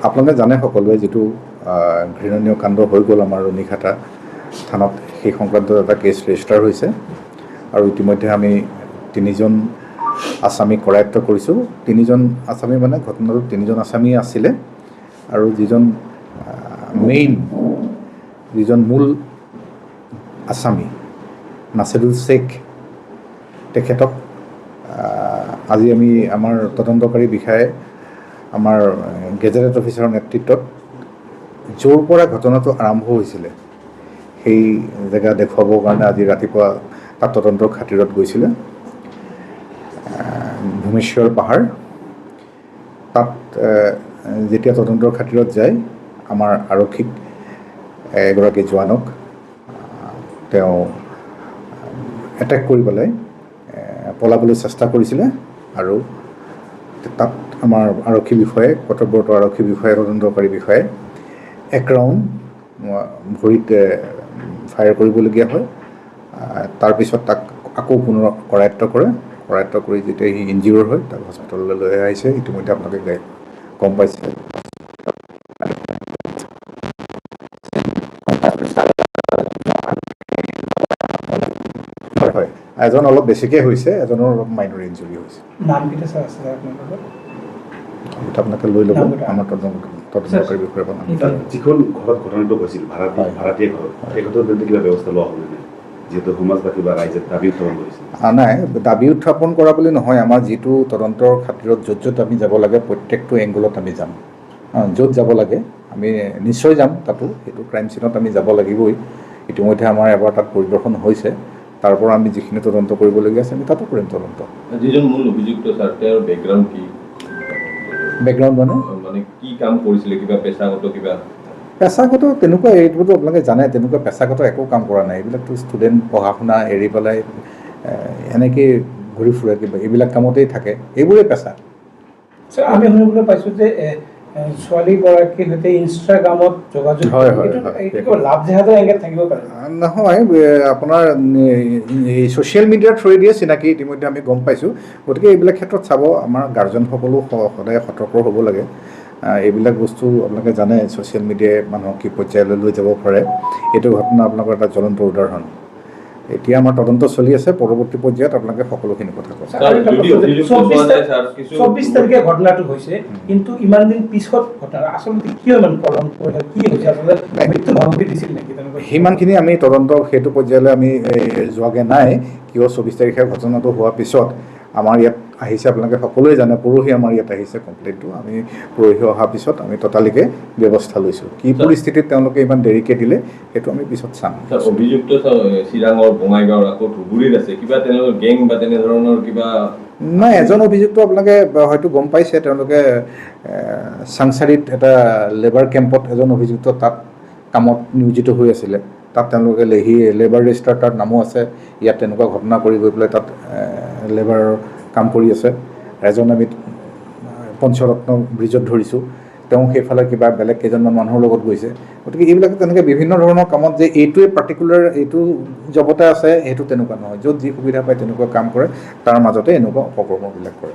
আপোনালোকে জানে সকলোৱে যিটো ঘৃণনীয় কাণ্ড হৈ গ'ল আমাৰ ৰুণিখাটা থানাত, সেই সংক্ৰান্তত এটা কেছ ৰেজিষ্টাৰ হৈছে আৰু ইতিমধ্যে আমি 3জন আছামী কৰায়ত্ব কৰিছোঁ। 3জন আছামী মানে ঘটনাটোত 3জন আছামী আছিলে আৰু যিজন মূল আছামী নাছিৰুল শ্বেখ, তেখেতক আজি আমি আমাৰ তদন্তকাৰী বিষয়াই আমাৰ গেজেটেড অফিচাৰৰ নেতৃত্বত য'ৰ পৰা ঘটনাটো আৰম্ভ হৈছিলে সেই জেগা দেখুৱাবৰ কাৰণে আজি ৰাতিপুৱা তাত তদন্তৰ খাতিৰত গৈছিলে। ভূমেশ্বৰ পাহাৰ তাত যেতিয়া তদন্তৰ খাতিৰত যায়, আমাৰ আৰক্ষীক এগৰাকী জোৱানক তেওঁ এটেক কৰি পেলাই পলাবলৈ চেষ্টা কৰিছিলে আৰু তাত আমাৰ আৰক্ষী বিষয়াই, কৰ্তব্যৰত আৰক্ষী বিষয়াই, তদন্তকাৰী বিষয়াই 1 ৰাউণ্ড ভৰিত ফায়াৰ কৰিবলগীয়া হয়। তাৰপিছত তাক আকৌ পুনৰ কৰায়ত্ব কৰি যেতিয়া সি ইনজিঅ'ৰ হয় তাক হস্পিটেললৈ লৈ আহিছে। ইতিমধ্যে আপোনালোকে গম পাইছে। হয়, এজন অলপ বেছিকৈ হৈছে, এজনৰ অলপ মাইনৰ ইনজুৰি হৈছে। আপোনালোকে লৈ ল'ব আমাৰ তদন্তকাৰী বিষয়াৰ পৰা। যিখন ঘৰত ঘটনাটো হৈছিল ভাড়াতীয়া ঘৰ, সেই ঘৰৰ বিৰুদ্ধে কিবা ব্যৱস্থা লোৱা হ'বনে নাই, যিহেতু সমাজবাসী বা ৰাইজে দাবী উত্থাপন কৰিছে? নাই, দাবী উত্থাপন কৰা বুলি নহয়, আমাৰ যিটো তদন্তৰ খাতিৰত য'ত আমি যাব লাগে প্ৰত্যেকটো এংগলত আমি যাম। য'ত যাব লাগে আমি নিশ্চয় যাম, তাতো সেইটো ক্ৰাইম চিনত আমি যাব লাগিবই। ইতিমধ্যে আমাৰ এবাৰ তাত পৰিদৰ্শন হৈছে, তাৰ পৰা আমি যিখিনি তদন্ত কৰিবলগীয়া আছে আমি তাতো কৰিম তদন্ত। যিজন মূল অভিযুক্ত ছাৰ, তেওঁৰ বেকগ্ৰাউণ্ড কি? বেকগ্ৰাউণ্ড মানে কি কাম কৰিছিলে, কিবা পেছাগত তেনেকুৱা, এইটোতো আপোনালোকে জানে, তেনেকুৱা পেছাগত একো কাম কৰা নাই। এইবিলাকতো ষ্টুডেণ্ট পঢ়া শুনা এৰি পেলাই এনেকেই ঘূৰি ফুৰে, কিবা এইবিলাক কামতেই থাকে, এইবোৰেই পেছা। আমি শুনিবলৈ পাইছোঁ যে ছোৱালীগৰাকীৰ সৈতে ইনষ্টাগ্ৰামত যোগাযোগ, লাভ জেহাদৰ এংগেল থাকিব পাৰে? নহয়, আপোনাৰ এই ছ'চিয়েল মিডিয়াৰ থ্ৰুৱেদিয়ে চিনাকি ইতিমধ্যে আমি গম পাইছোঁ। গতিকে এইবিলাক ক্ষেত্ৰত চাব, আমাৰ গাৰ্জেনসকলো সদায় সতৰ্ক হ'ব লাগে। এইবিলাক বস্তু আপোনালোকে জানে, ছ'চিয়েল মিডিয়াই মানুহক কি পৰ্যায়লৈ লৈ যাব পাৰে। এইটো ঘটনা আপোনালোকৰ এটা জ্বলন্ত উদাহৰণ। এতিয়া আমাৰ তদন্ত চলি আছে, পৰৱৰ্তী পৰ্যায়ত আপোনালোকে সকলোখিনি কথা ক'ব। 24 তাৰিখে ঘটনাটো হৈছে, কিন্তু ইমান দিন পিছত ঘটনা আচলতে কিয় ইমান পলম কৰিলে, কি হৈছে আচলতে? মৃত্যু ভাবুকি দিছিল নেকি? সিমানখিনি আমি তদন্ত সেইটো পৰ্যায়লৈ আমি যোৱাগৈ নাই। কিয় 24 তাৰিখে ঘটনাটো হোৱাৰ পিছত আমাৰ ইয়াত আহিছে, আপোনালোকে সকলোৱে জানে, পৰহি আমাৰ ইয়াত আহিছে কমপ্লেইনটো। আমি পৰহি অহাৰ পিছত আমি ততালিকে ব্যৱস্থা লৈছোঁ। কি পৰিস্থিতিত তেওঁলোকে ইমান দেৰিকৈ দিলে সেইটো আমি পিছত চাম। অভিযুক্ত চিৰাঙৰ বঙাইগাঁৱৰ আকৌ ধুবুৰীত আছে, কিবা তেওঁলোকৰ গেং বা তেনেধৰণৰ কিবা নাই? এজন অভিযুক্ত আপোনালোকে হয়তো গম পাইছে, তেওঁলোকে চাংচাৰিত এটা লেবাৰ কেম্পত এজন অভিযুক্ত তাত কামত নিয়োজিত হৈ আছিলে। তাত তেওঁলোকে লেবাৰ ৰেজিষ্টাৰ তাত নামো আছে। ইয়াত তেনেকুৱা ঘটনা কৰি গৈ পেলাই তাত লেবাৰৰ কাম কৰি আছে। এজন আমি পঞ্চৰত্ন ব্ৰিজত ধৰিছোঁ, তেওঁ সেইফালে কিবা বেলেগ কেইজনমান মানুহৰ লগত গৈছে। গতিকে এইবিলাক তেনেকৈ বিভিন্ন ধৰণৰ কামত যে এইটোৱে পাৰ্টিকুলাৰ এইটো জবতে আছে সেইটো তেনেকুৱা নহয়। য'ত যি সুবিধা পায় তেনেকুৱা কাম কৰে, তাৰ মাজতে এনেকুৱা অপকৰ্মবিলাক কৰে।